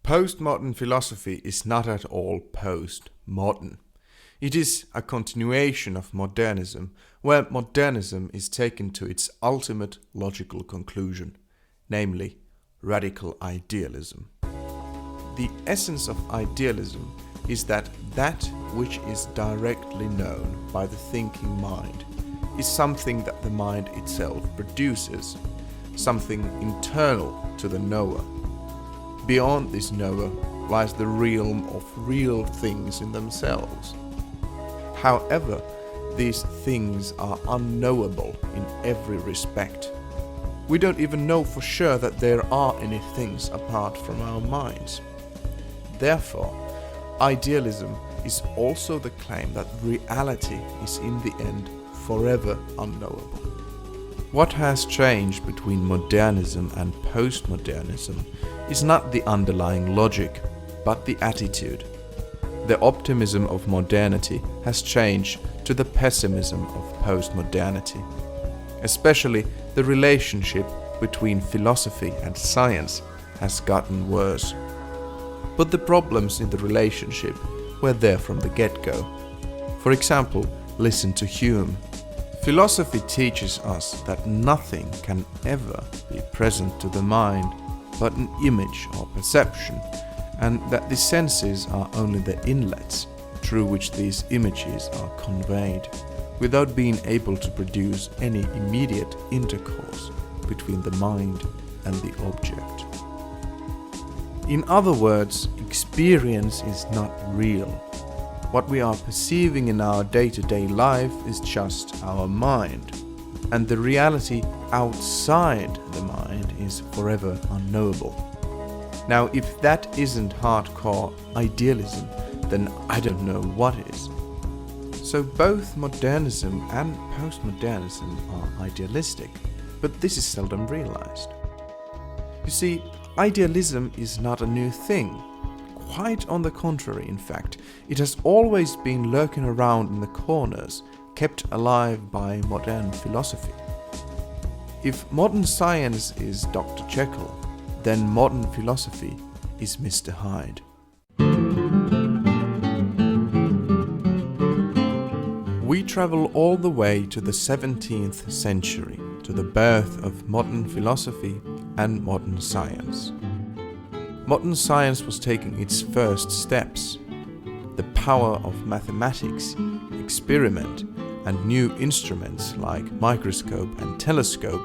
Postmodern philosophy is not at all postmodern. It is a continuation of modernism, where modernism is taken to its ultimate logical conclusion, namely radical idealism. The essence of idealism is that which is directly known by the thinking mind is something that the mind itself produces, something internal to the knower. Beyond this knower lies the realm of real things in themselves. However, these things are unknowable in every respect. We don't even know for sure that there are any things apart from our minds. Therefore, idealism is also the claim that reality is in the end forever unknowable. What has changed between modernism and postmodernism is not the underlying logic, but the attitude. The optimism of modernity has changed to the pessimism of postmodernity. Especially the relationship between philosophy and science has gotten worse. But the problems in the relationship were there from the get-go. For example, listen to Hume. Philosophy teaches us that nothing can ever be present to the mind but an image or perception, and that the senses are only the inlets through which these images are conveyed, without being able to produce any immediate intercourse between the mind and the object. In other words, experience is not real. What we are perceiving in our day-to-day life is just our mind, and the reality outside the mind is forever unknowable. Now, if that isn't hardcore idealism, then I don't know what is. So both modernism and postmodernism are idealistic, but this is seldom realized. You see, idealism is not a new thing. Quite on the contrary, in fact, it has always been lurking around in the corners, kept alive by modern philosophy. If modern science is Dr. Jekyll, then modern philosophy is Mr. Hyde. We travel all the way to the 17th century, to the birth of modern philosophy and modern science. Modern science was taking its first steps. The power of mathematics, experiment, and new instruments like microscope and telescope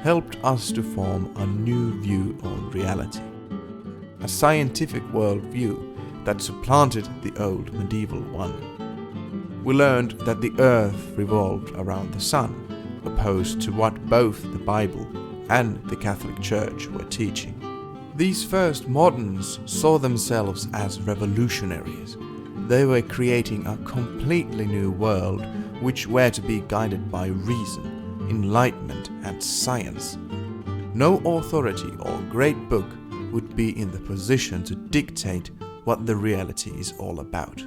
helped us to form a new view on reality. A scientific worldview that supplanted the old medieval one. We learned that the earth revolved around the sun, opposed to what both the Bible and the Catholic Church were teaching. These first moderns saw themselves as revolutionaries. They were creating a completely new world which were to be guided by reason, enlightenment and science. No authority or great book would be in the position to dictate what the reality is all about.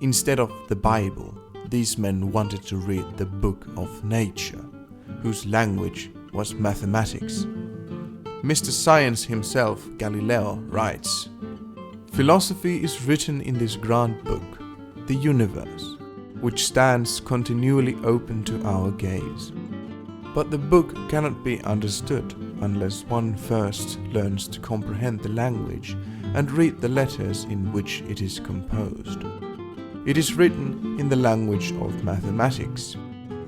Instead of the Bible, these men wanted to read the book of nature, whose language was mathematics. Mr. Science himself, Galileo, writes, "Philosophy is written in this grand book, the universe, which stands continually open to our gaze. But the book cannot be understood unless one first learns to comprehend the language and read the letters in which it is composed. It is written in the language of mathematics,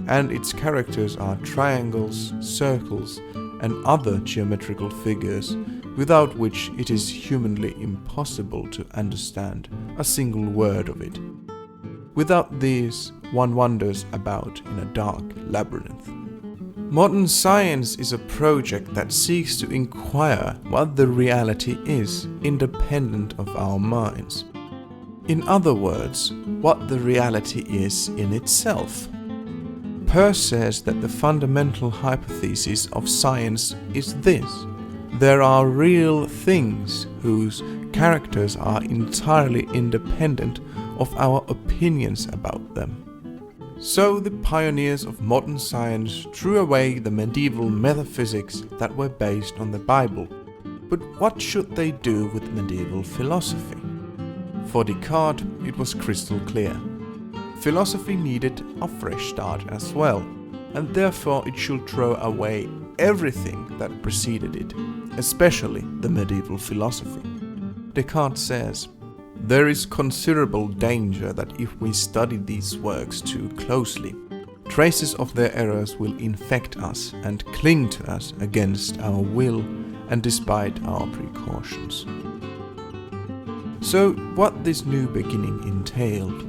and its characters are triangles, circles, and other geometrical figures without which it is humanly impossible to understand a single word of it. Without these, one wanders about in a dark labyrinth." Modern science is a project that seeks to inquire what the reality is, independent of our minds. In other words, what the reality is in itself. Peirce says that the fundamental hypothesis of science is this: there are real things whose characters are entirely independent of our opinions about them. So the pioneers of modern science threw away the medieval metaphysics that were based on the Bible. But what should they do with medieval philosophy? For Descartes, it was crystal clear. Philosophy needed a fresh start as well, and therefore it should throw away everything that preceded it, especially the medieval philosophy. Descartes says, "There is considerable danger that if we study these works too closely, traces of their errors will infect us and cling to us against our will and despite our precautions." So, what this new beginning entailed?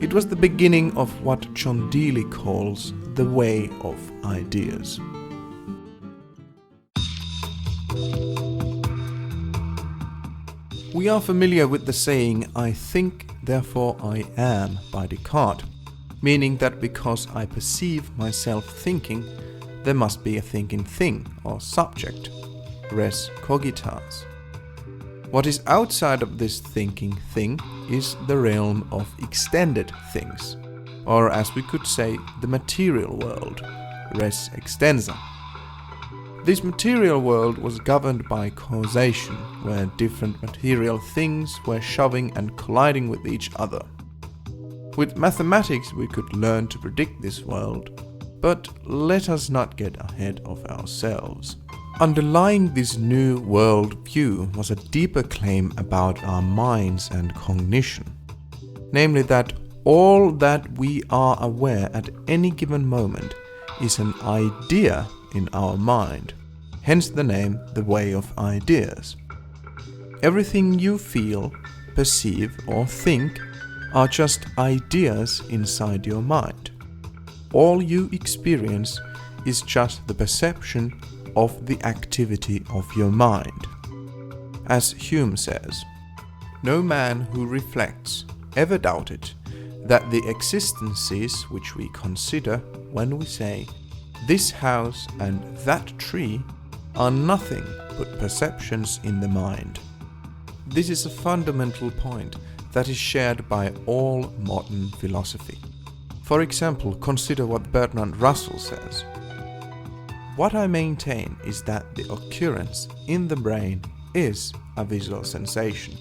It was the beginning of what John Deely calls the way of ideas. We are familiar with the saying, "I think, therefore I am," by Descartes, meaning that because I perceive myself thinking, there must be a thinking thing or subject, res cogitans. What is outside of this thinking thing is the realm of extended things, or as we could say, the material world, res extensa. This material world was governed by causation, where different material things were shoving and colliding with each other. With mathematics we could learn to predict this world, but let us not get ahead of ourselves. Underlying this new world view was a deeper claim about our minds and cognition, namely that all that we are aware at any given moment is an idea in our mind, hence the name the way of ideas. Everything you feel, perceive or think are just ideas inside your mind. All you experience is just the perception of the activity of your mind. As Hume says, "No man who reflects ever doubted that the existences which we consider when we say, 'This house and that tree' are nothing but perceptions in the mind." This is a fundamental point that is shared by all modern philosophy. For example, consider what Bertrand says. "What I maintain is that the occurrence in the brain is a visual sensation.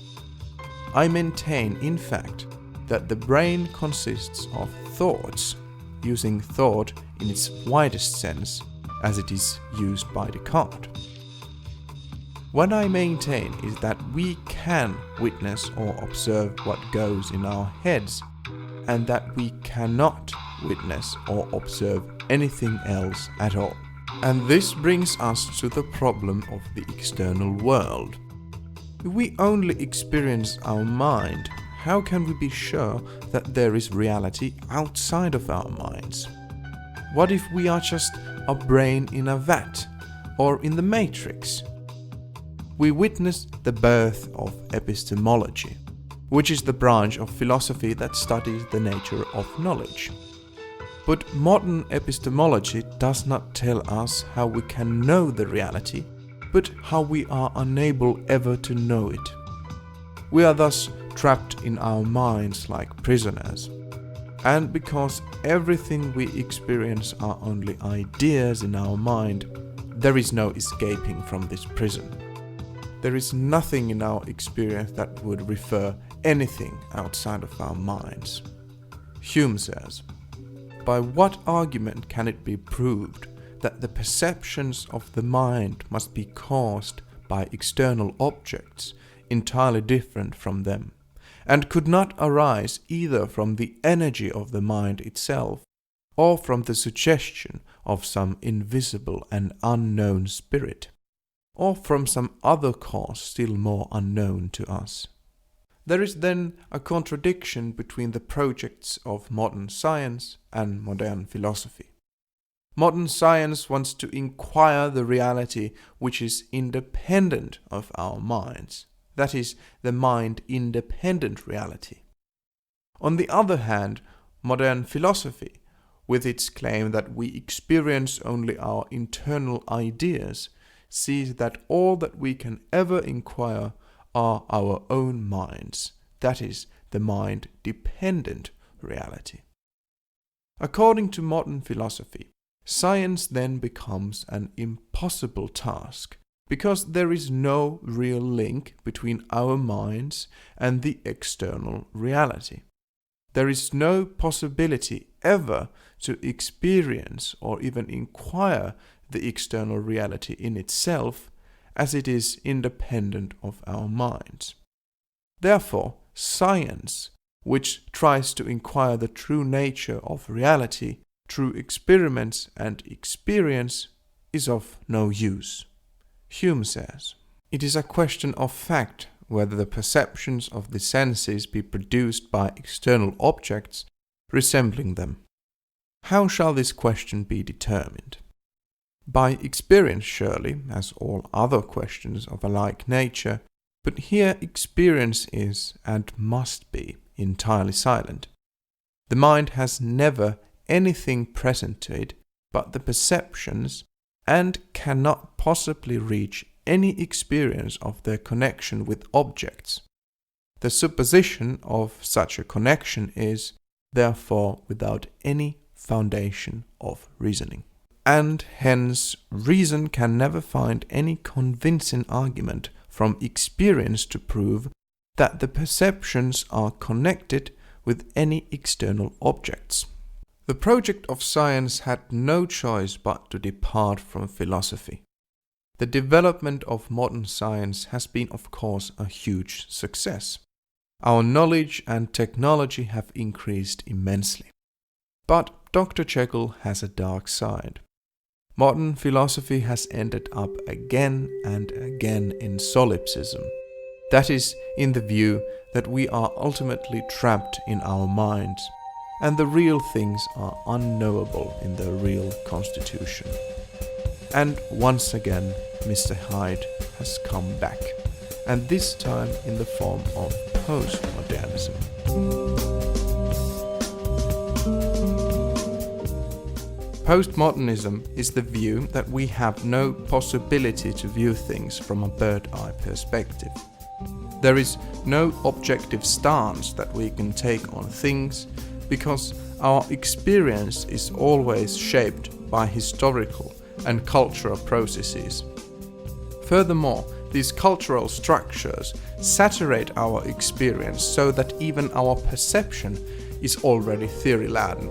I maintain, in fact, that the brain consists of thoughts, using thought in its widest sense, as it is used by Descartes. What I maintain is that we can witness or observe what goes in our heads, and that we cannot witness or observe anything else at all. And this brings us to the problem of the external world. If we only experience our mind, how can we be sure that there is reality outside of our minds? What if we are just a brain in a vat, or in the matrix? We witness the birth of epistemology, which is the branch of philosophy that studies the nature of knowledge. But modern epistemology does not tell us how we can know the reality, but how we are unable ever to know it. We are thus trapped in our minds like prisoners. And because everything we experience are only ideas in our mind, there is no escaping from this prison. There is nothing in our experience that would refer anything outside of our minds. Hume says, "By what argument can it be proved that the perceptions of the mind must be caused by external objects entirely different from them, and could not arise either from the energy of the mind itself, or from the suggestion of some invisible and unknown spirit, or from some other cause still more unknown to us? There is then a contradiction between the projects of modern science and modern philosophy. Modern science wants to inquire the reality which is independent of our minds, that is, the mind-independent reality. On the other hand, modern philosophy, with its claim that we experience only our internal ideas, sees that all that we can ever inquire are our own minds, that is, the mind-dependent reality. According to modern philosophy, science then becomes an impossible task, because there is no real link between our minds and the external reality. There is no possibility ever to experience or even inquire the external reality in itself, as it is independent of our minds. Therefore, science, which tries to inquire the true nature of reality through experiments and experience, is of no use. Hume says, "It is a question of fact whether the perceptions of the senses be produced by external objects resembling them. How shall this question be determined? By experience surely, as all other questions of a like nature, but here experience is, and must be, entirely silent. The mind has never anything present to it but the perceptions, and cannot possibly reach any experience of their connection with objects. The supposition of such a connection is, therefore, without any foundation of reasoning. And hence reason can never find any convincing argument from experience to prove that the perceptions are connected with any external objects." The project of science had no choice but to depart from philosophy. The development of modern science has been, of course, a huge success. Our knowledge and technology have increased immensely. But Dr. Jekyll has a dark side. Modern philosophy has ended up again and again in solipsism. That is, in the view that we are ultimately trapped in our minds, and the real things are unknowable in their real constitution. And once again, Mr. Hyde has come back, and this time in the form of postmodernism. Postmodernism is the view that we have no possibility to view things from a bird-eye perspective. There is no objective stance that we can take on things, because our experience is always shaped by historical and cultural processes. Furthermore, these cultural structures saturate our experience so that even our perception is already theory-laden,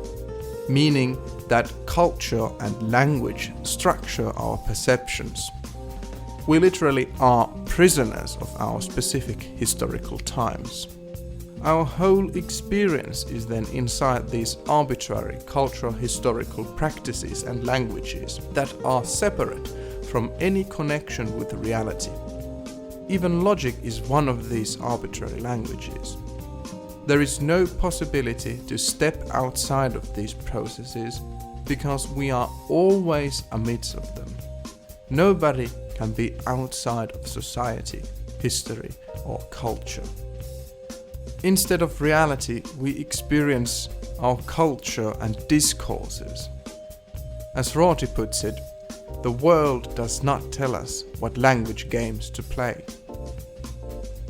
meaning that culture and language structure our perceptions. We literally are prisoners of our specific historical times. Our whole experience is then inside these arbitrary cultural historical practices and languages that are separate from any connection with reality. Even logic is one of these arbitrary languages. There is no possibility to step outside of these processes because we are always amidst of them. Nobody can be outside of society, history, or culture. Instead of reality, we experience our culture and discourses. As Rorty puts it, the world does not tell us what language games to play.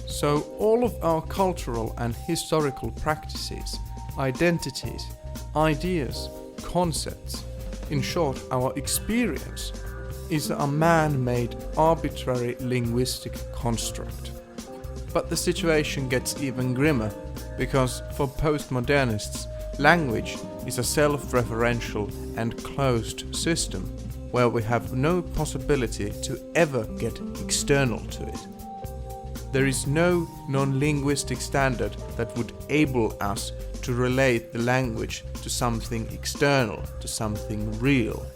So all of our cultural and historical practices, identities, ideas, concepts, in short, our experience, is a man-made arbitrary linguistic construct. But the situation gets even grimmer, because for postmodernists, language is a self-referential and closed system where we have no possibility to ever get external to it. There is no non-linguistic standard that would enable us to relate the language to something external, to something real.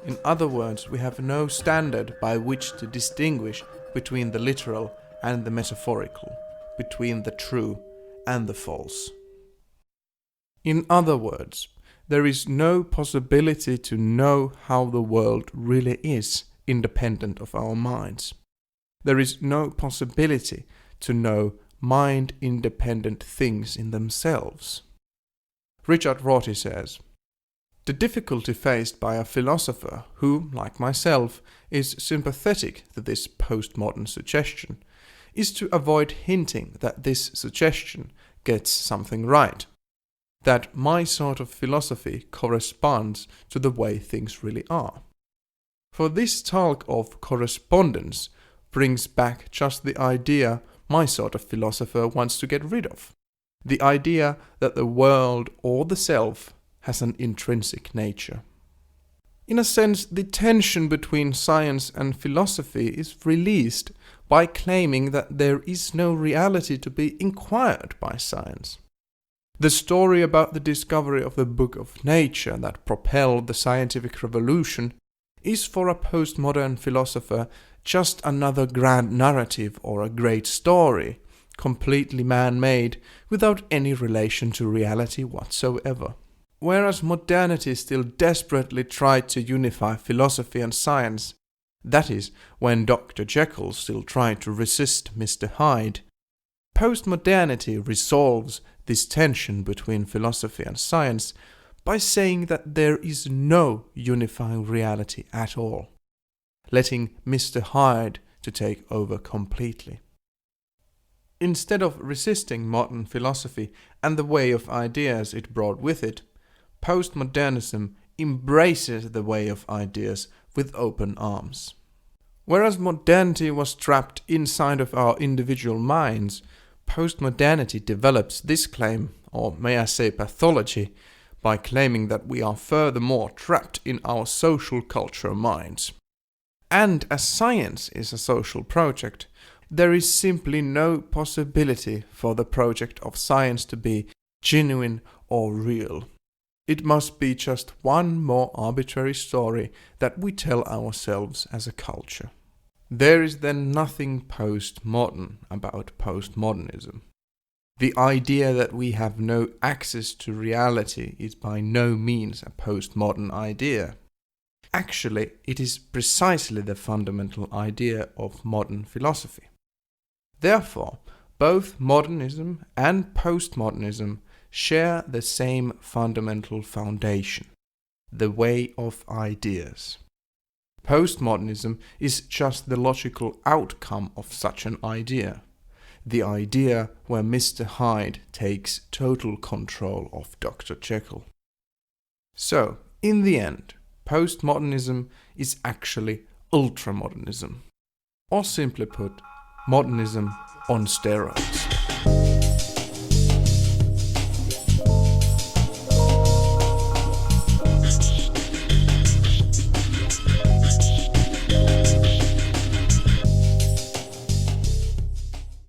In other words, we have no standard by which to distinguish between the literal and the metaphorical, between the true and the false. In other words, there is no possibility to know how the world really is independent of our minds. There is no possibility to know mind-independent things in themselves. Richard Rorty says, "The difficulty faced by a philosopher who, like myself, is sympathetic to this postmodern suggestion is to avoid hinting that this suggestion gets something right, that my sort of philosophy corresponds to the way things really are. For this talk of correspondence brings back just the idea my sort of philosopher wants to get rid of. The idea that the world or the self has an intrinsic nature. In a sense, the tension between science and philosophy is released by claiming that there is no reality to be inquired by science. The story about the discovery of the Book of Nature that propelled the scientific revolution is for a postmodern philosopher just another grand narrative or a great story, completely man-made, without any relation to reality whatsoever. Whereas modernity still desperately tried to unify philosophy and science, that is, when Dr. Jekyll still tried to resist Mr. Hyde, postmodernity resolves this tension between philosophy and science by saying that there is no unifying reality at all, letting Mr. Hyde to take over completely. Instead of resisting modern philosophy and the way of ideas it brought with it, postmodernism embraces the way of ideas with open arms. Whereas modernity was trapped inside of our individual minds, postmodernity develops this claim, or may I say pathology, by claiming that we are furthermore trapped in our social culture minds. And as science is a social project, there is simply no possibility for the project of science to be genuine or real. It must be just one more arbitrary story that we tell ourselves as a culture. There is then nothing postmodern about postmodernism. The idea that we have no access to reality is by no means a postmodern idea. Actually, it is precisely the fundamental idea of modern philosophy. Therefore, both modernism and postmodernism share the same fundamental foundation, the way of ideas. Postmodernism is just the logical outcome of such an idea, the idea where Mr. Hyde takes total control of Dr. Jekyll. So, in the end, postmodernism is actually ultramodernism, or simply put, modernism on steroids.